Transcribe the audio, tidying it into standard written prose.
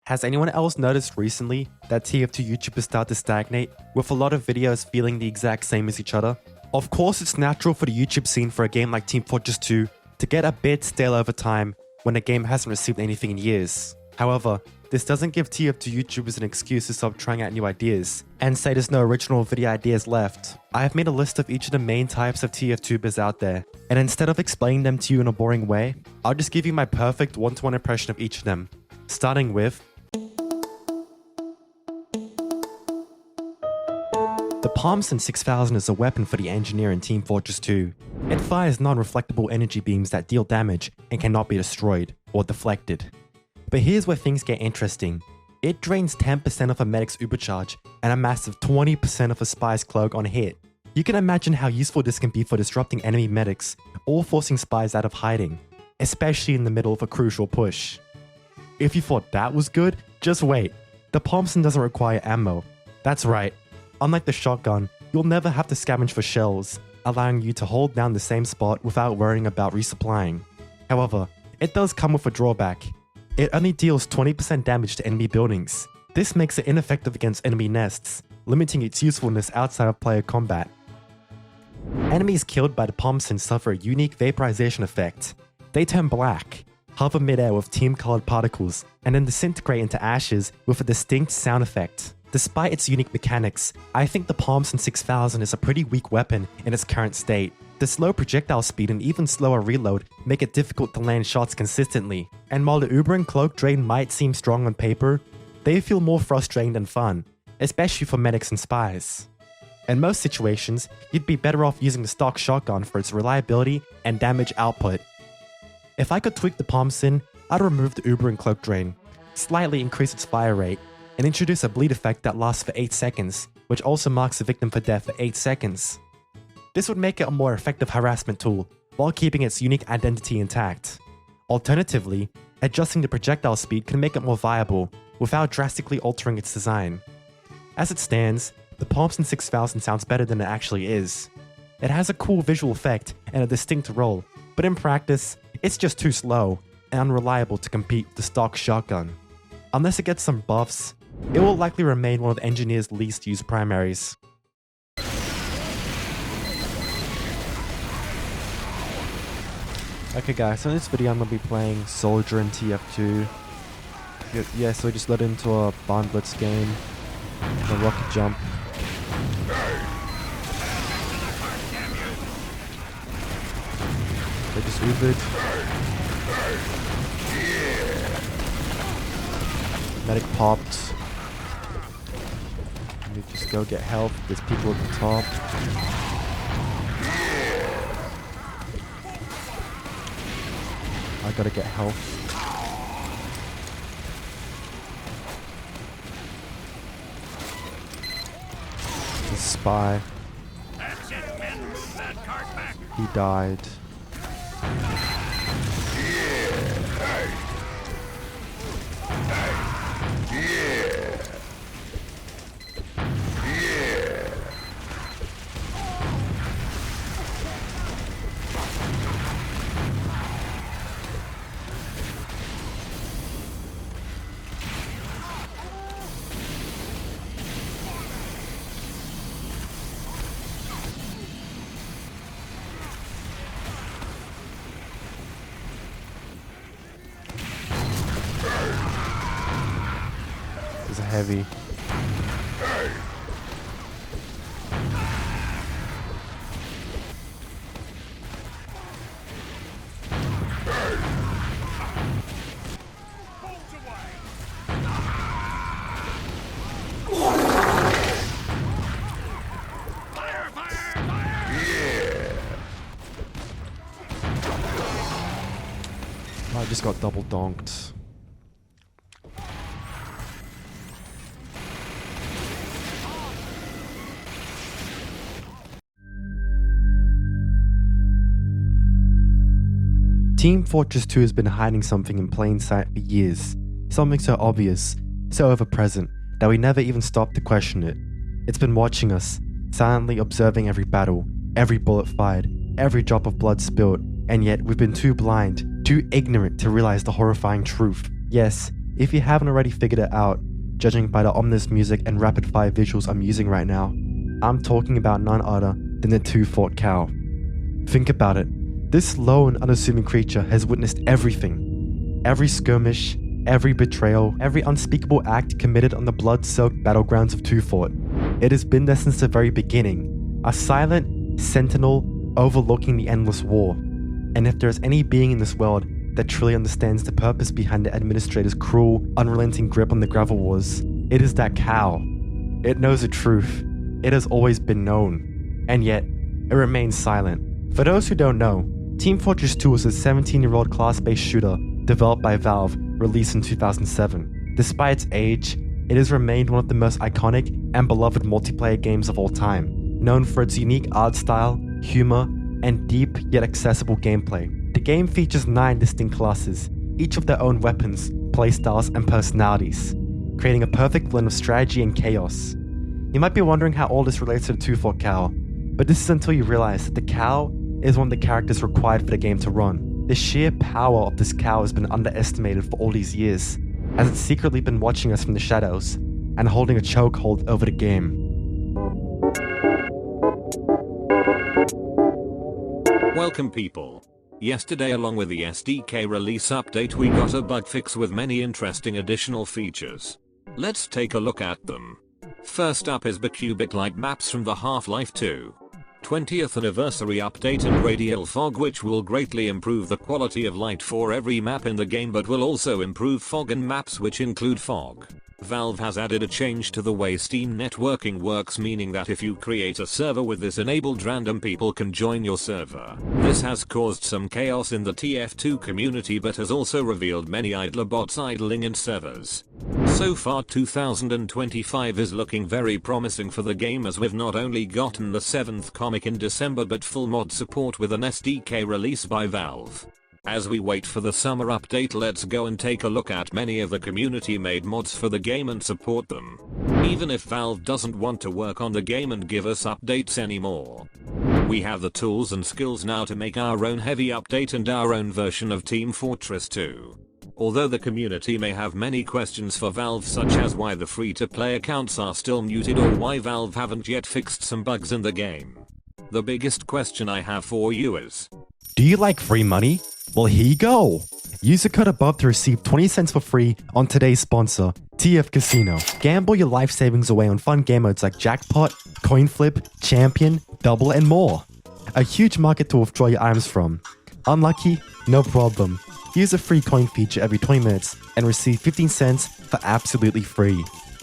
Has anyone else noticed recently that TF2 Youtubers start to stagnate, with a lot of videos feeling the exact same as each other? Of course, it's natural for the YouTube scene for a game like Team Fortress 2 to get a bit stale over time when a game hasn't received anything in years. However, this doesn't give TF2 Youtubers an excuse to stop trying out new ideas and say there's no original video ideas left. I have made a list of each of the main types of TF2bers out there, and instead of explaining them to you in a boring way, I'll just give you my perfect one-to-one impression of each of them, starting with the Palmson 6000 is a weapon for the engineer in Team Fortress 2. It fires non-reflectable energy beams that deal damage and cannot be destroyed or deflected. But here's where things get interesting. It drains 10% of a medic's ubercharge and a massive 20% of a spy's cloak on hit. You can imagine how useful this can be for disrupting enemy medics or forcing spies out of hiding, especially in the middle of a crucial push. If you thought that was good, just wait. The Palmson doesn't require ammo. That's right. Unlike the shotgun, you'll never have to scavenge for shells, allowing you to hold down the same spot without worrying about resupplying. However, it does come with a drawback. It only deals 20% damage to enemy buildings. This makes it ineffective against enemy nests, limiting its usefulness outside of player combat. Enemies killed by the Palmson suffer a unique vaporization effect. They turn black, hover midair with team-colored particles, and then disintegrate into ashes with a distinct sound effect. Despite its unique mechanics, I think the Palmson 6000 is a pretty weak weapon in its current state. The slow projectile speed and even slower reload make it difficult to land shots consistently, and while the Uber and Cloak drain might seem strong on paper, they feel more frustrating than fun, especially for medics and spies. In most situations, you'd be better off using the stock shotgun for its reliability and damage output. If I could tweak the Palmson, I'd remove the Uber and Cloak drain, slightly increase its fire rate, and introduce a bleed effect that lasts for 8 seconds, which also marks the victim for death for 8 seconds. This would make it a more effective harassment tool, while keeping its unique identity intact. Alternatively, adjusting the projectile speed can make it more viable, without drastically altering its design. As it stands, the Palmson 6000 sounds better than it actually is. It has a cool visual effect and a distinct role, but in practice, it's just too slow and unreliable to compete with the stock shotgun. Unless it gets some buffs, it will likely remain one of the engineer's least used primaries. Okay guys, so in this video I'm going to be playing Soldier in TF2. Yeah, so we just led into a Barn Blitz game. A rocket jump. They just Ubered. Medic popped. Let me just go get health. There's people at the top. I gotta get health. The spy. He died. There's a heavy. I just got double donked. Team Fortress 2 has been hiding something in plain sight for years. Something so obvious, so ever-present, that we never even stopped to question it. It's been watching us, silently observing every battle, every bullet fired, every drop of blood spilled, and yet we've been too blind, too ignorant to realize the horrifying truth. Yes, If you haven't already figured it out, judging by the ominous music and rapid-fire visuals I'm using right now, I'm talking about none other than the two-forked cow. Think about it. This slow and unassuming creature has witnessed everything. Every skirmish, every betrayal, every unspeakable act committed on the blood-soaked battlegrounds of Two Fort. It has been there since the very beginning, a silent sentinel overlooking the endless war. And if there is any being in this world that truly understands the purpose behind the administrator's cruel, unrelenting grip on the gravel wars, it is that cow. It knows the truth. It has always been known. And yet, it remains silent. For those who don't know, Team Fortress 2 was a 17-year-old class-based shooter developed by Valve, released in 2007. Despite its age, it has remained one of the most iconic and beloved multiplayer games of all time, known for its unique art style, humor, and deep yet accessible gameplay. The game features 9 distinct classes, each with their own weapons, playstyles, and personalities, creating a perfect blend of strategy and chaos. You might be wondering how all this relates to the two-forked cow, but this is until you realize that the cow is one of the characters required for the game to run. The sheer power of this cow has been underestimated for all these years, as it's secretly been watching us from the shadows and holding a chokehold over the game. Welcome people. Yesterday, along with the SDK release update, we got a bug fix with many interesting additional features. Let's take a look at them. First up is bicubic light maps from the Half-Life 2 20th anniversary update and radial fog, which will greatly improve the quality of light for every map in the game but will also improve fog and maps which include fog. Valve has added a change to the way Steam networking works, meaning that if you create a server with this enabled, random people can join your server. This has caused some chaos in the TF2 community but has also revealed many idler bots idling in servers. So far 2025 is looking very promising for the game, as we've not only gotten the 7th comic in December but full mod support with an SDK release by Valve. As we wait for the summer update, let's go and take a look at many of the community-made mods for the game and support them. Even if Valve doesn't want to work on the game and give us updates anymore, we have the tools and skills now to make our own heavy update and our own version of Team Fortress 2. Although the community may have many questions for Valve, such as why the free-to-play accounts are still muted or why Valve haven't yet fixed some bugs in the game, the biggest question I have for you is, do you like free money? Well, here you go! Use the code above to receive 20 cents for free on today's sponsor, TF Casino. Gamble your life savings away on fun game modes like Jackpot, Coin Flip, Champion, Double, and more. A huge market to withdraw your items from. Unlucky? No problem. Use the free coin feature every 20 minutes and receive 15 cents for absolutely free.